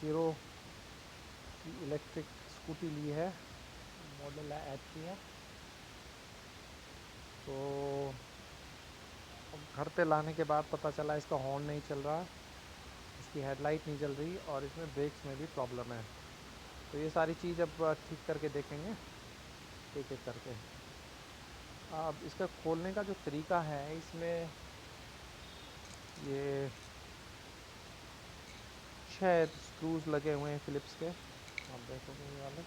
Hero की electric scooty ली है, model है एच है। तो अब घर पे लाने के बाद पता चला इसका हॉर्न नहीं चल रहा, इसकी हेडलाइट नहीं जल रही और इसमें ब्रेक्स में भी प्रॉब्लम है। तो ये सारी चीज़ अब ठीक करके देखेंगे एक एक करके। अब इसका खोलने का जो तरीका है, इसमें ये 6 स्क्रूज लगे हुए हैं फिलिप्स के, आप देखोगे ये वाले।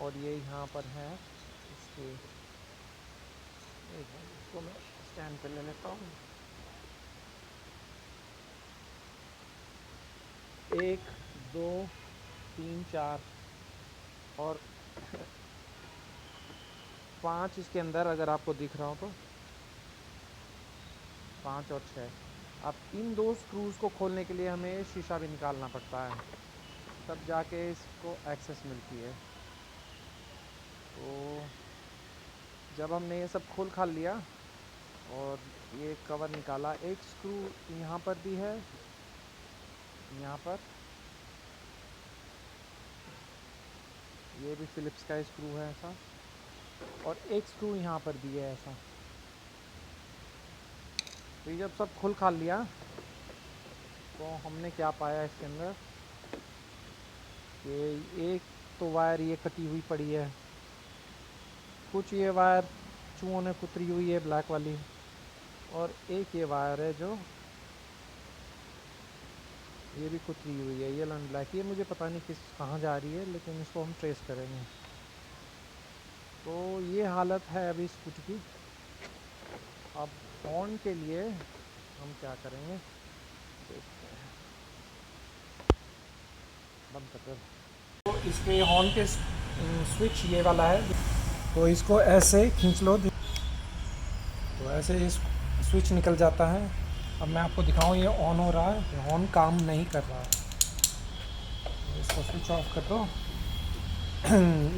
और ये यहाँ पर हैं इसके, एक मिनट इसको मैं स्टैंड पे ले लेता हूँ। 1 2 3 4 और 5 इसके अंदर, अगर आपको दिख रहा हो तो 5 और 6। अब इन 2 स्क्रूज़ को खोलने के लिए हमें शीशा भी निकालना पड़ता है, तब जाके इसको एक्सेस मिलती है। तो जब हमने ये सब खोल खाल लिया और ये कवर निकाला, एक स्क्रू यहाँ पर भी है, यहाँ पर ये भी फिलिप्स का स्क्रू है ऐसा, और एक स्क्रू यहाँ पर भी है ऐसा। तो ये जब सब खोल खाल लिया तो हमने क्या पाया इसके अंदर कि एक तो वायर ये कटी हुई पड़ी है, कुछ ये वायर चूहों ने कुतरी हुई है ब्लैक वाली, और एक ये वायर है जो ये भी कुतरी हुई है, येलो एंड ब्लैक। ये मुझे पता नहीं कहाँ जा रही है, लेकिन इसको हम ट्रेस करेंगे। तो ये हालत है अभी स्कूटी की। अब हॉर्न के लिए हम क्या करेंगे देखते हैं, बंद कर दो। तो इसके हॉर्न के स्विच ये वाला है, तो इसको ऐसे खींच लो तो ऐसे इस स्विच निकल जाता है। अब मैं आपको दिखाऊं, ये ऑन हो रहा है, ये हॉर्न काम नहीं कर रहा है। तो इसको स्विच ऑफ कर दो।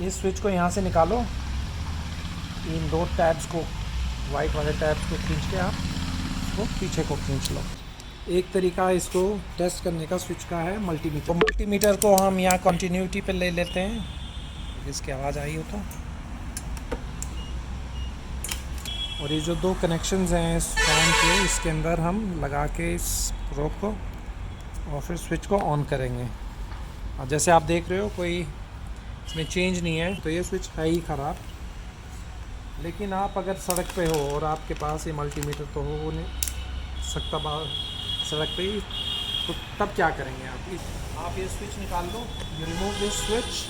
इस स्विच को यहाँ से निकालो, इन 2 टैब्स को, वाइट वाले टैब्स को खींच के आप इसको पीछे को खींच लो। एक तरीका इसको टेस्ट करने का स्विच का है मल्टीमीटर। तो मल्टीमीटर को हम यहाँ कंटिन्यूटी पे ले लेते हैं, इसकी आवाज़ आई हो तो। और ये जो 2 कनेक्शंस हैं इस फैन के, इसके अंदर हम लगा के इस रोप को और फिर स्विच को ऑन करेंगे। और जैसे आप देख रहे हो कोई इसमें चेंज नहीं है, तो ये स्विच है ही ख़राब। लेकिन आप अगर सड़क पे हो और आपके पास ये मल्टीमीटर तो हो नहीं सकता सड़क पे ही, तो तब क्या करेंगे आप ये स्विच निकाल लो, you remove this switch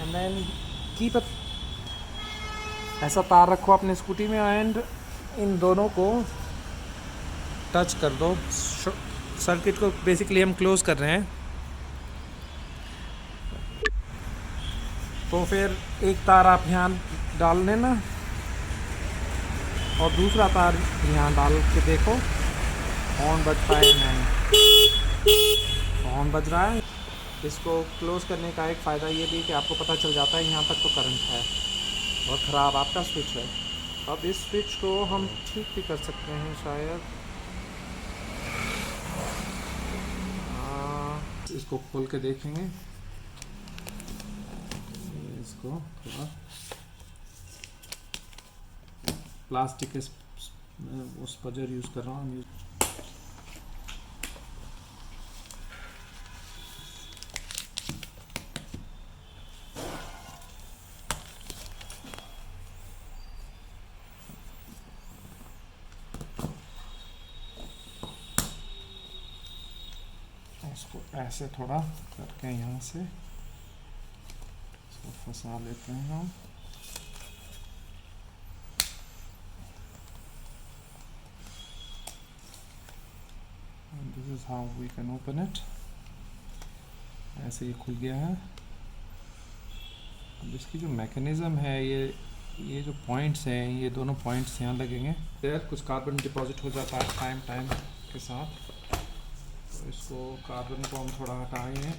and then keep it, ऐसा तार रखो अपने स्कूटी में एंड इन दोनों को टच कर दो। सर्किट को बेसिकली हम क्लोज़ कर रहे हैं। तो फिर एक तार आप यहाँ डाल लेना और दूसरा तार यहाँ डाल के देखो हॉर्न बजता है नहीं। हॉर्न बज रहा है। इसको क्लोज़ करने का एक फ़ायदा ये भी कि आपको पता चल जाता है यहाँ तक तो करंट है और ख़राब आपका स्विच है। अब इस स्विच को हम ठीक भी कर सकते हैं शायद। इसको खोल के देखेंगे, इसको थोड़ा प्लास्टिक के उस पजर यूज़ कर रहा हूँ। इसको ऐसे थोड़ा करके यहाँ से इसको फंसा लेते हैं हम। This is how we can open it. ऐसे ये खुल गया है। अब इसकी जो मैकेनिज़्म है, ये जो पॉइंट्स हैं, ये दोनों पॉइंट्स यहाँ लगेंगे। फिर कुछ कार्बन डिपॉजिट हो जाता है टाइम के साथ, तो इसको कार्बन को हम थोड़ा हटाएंगे।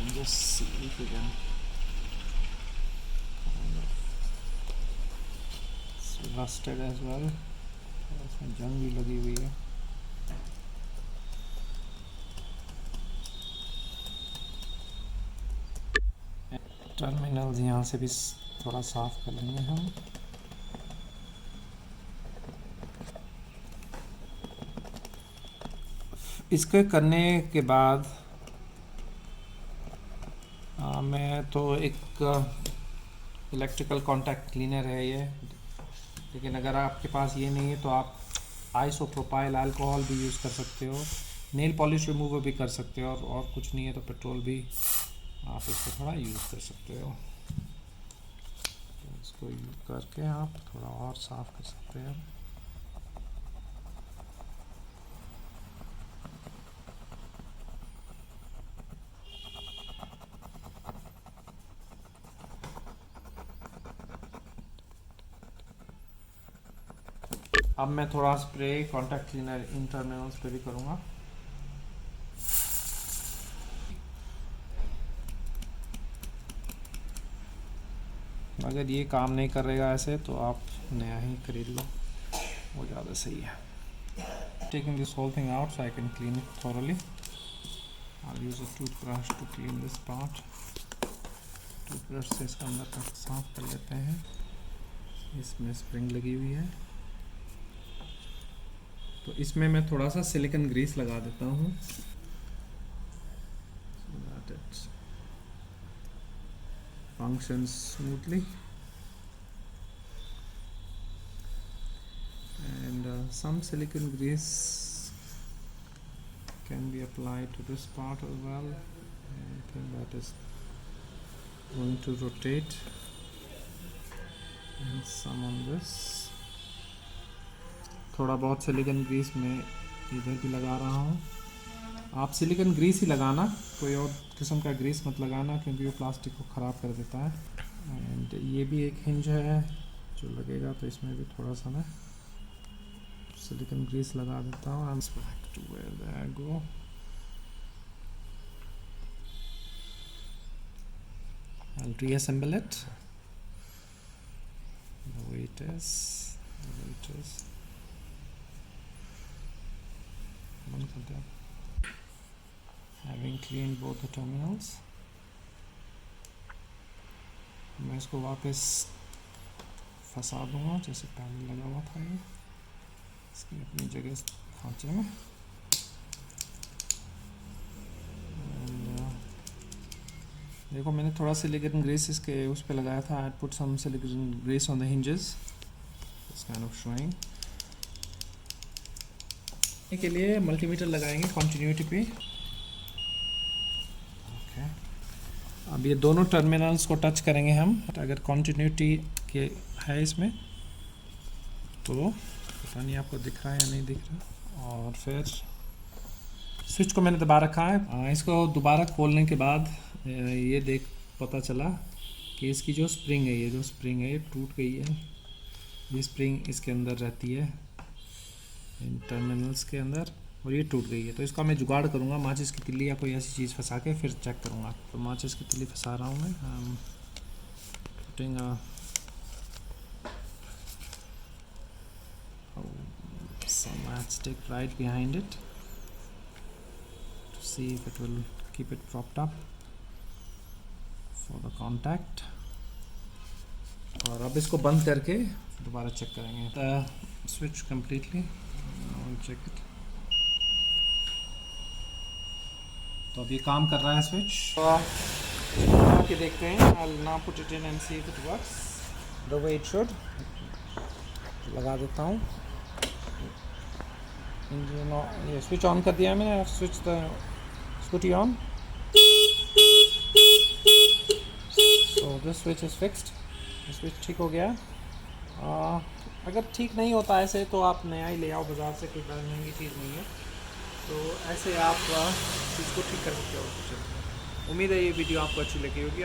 Just see if we can it's rusted as well, इसमें जंग भी लगी हुई है। टर्मिनल्स यहाँ से भी थोड़ा साफ कर लेंगे हम। इसके करने के बाद मैं तो एक इलेक्ट्रिकल कॉन्टैक्ट क्लीनर है ये, लेकिन अगर आपके पास ये नहीं है तो आप आइसोप्रोपाइल अल्कोहल भी यूज़ कर सकते हो, नेल पॉलिश रिमूवर भी कर सकते हो, और कुछ नहीं है तो पेट्रोल भी आप इसको थोड़ा यूज़ कर सकते हो। तो इसको यूज़ करके आप थोड़ा और साफ़ कर सकते हैं। अब मैं थोड़ा स्प्रे कॉन्टैक्ट क्लीनर इन टर्मिनल्स पे भी करूँगा। अगर ये काम नहीं करेगा ऐसे तो आप नया ही खरीद लो, वो ज़्यादा सही है। Taking this whole thing out so I can clean it thoroughly. I use a toothbrush to clean this part. Toothbrush से इसका अंदर तक साफ कर लेते हैं। इसमें स्प्रिंग लगी हुई है तो इसमें मैं थोड़ा सा सिलिकॉन ग्रीस लगा देता हूँ। So that it functions smoothly, and some silicone grease can be applied to this part as well. I think that is going to rotate, and some on this. थोड़ा बहुत सिलिकॉन ग्रीस में इधर भी लगा रहा हूँ। आप सिलिकॉन ग्रीस ही लगाना, कोई और किस्म का ग्रीस मत लगाना क्योंकि वो प्लास्टिक को ख़राब कर देता है। एंड ये भी एक हिंज है जो लगेगा, तो इसमें भी थोड़ा सा मैं सिलिकॉन ग्रीस लगा देता हूँ। I'm back to where I go. I'll reassemble it the way it is. Having cleaned both the terminals, मैं इसको वापस फंसा दूंगा जैसे पहले लगा हुआ था। ये इसकी अपनी जगह खांचे में। देखो मैंने थोड़ा सिलिकॉन ग्रीस इसके उस पे लगाया था। I put some silicone grease on the hinges. It's kind of showing. के लिए मल्टीमीटर लगाएंगे कंटिन्यूटी पे। ओके, अब ये दोनों टर्मिनल्स को टच करेंगे हम। अगर कंटिन्यूटी के है इसमें तो पता नहीं आपको दिख रहा है या नहीं दिख रहा। और फिर स्विच को मैंने दबा रखा है। इसको दोबारा खोलने के बाद ये पता चला कि इसकी जो स्प्रिंग है, ये टूट गई है। ये स्प्रिंग इसके अंदर रहती है इन टर्मिनल्स के अंदर, और ये टूट गई है। तो इसका मैं जुगाड़ करूँगा, माचिस की तिल्ली या कोई ऐसी चीज़ फंसा के फिर चेक करूँगा। तो माचिस की तिल्ली फंसा रहा हूँ मैं। Putting some matchstick right behind it to see if it will keep it propped up for the contact. और अब इसको बंद करके दोबारा चेक करेंगे। The switch completely. Now we'll check it. तो अब ये काम कर रहा है स्विच। लगा के देखते हैं। I'll now put it in and see if it works the way it should. लगा देता हूँ। ये स्विच ऑन कर दिया मैंने। Switch the scooty on. So this switch is fixed. Switch ठीक हो गया। अगर ठीक नहीं होता ऐसे तो आप नया ही ले आओ बाज़ार से, कोई बड़ी महंगी चीज़ नहीं है। तो ऐसे आप इसको ठीक कर सकते हो। उम्मीद है ये वीडियो आपको अच्छी लगी होगी।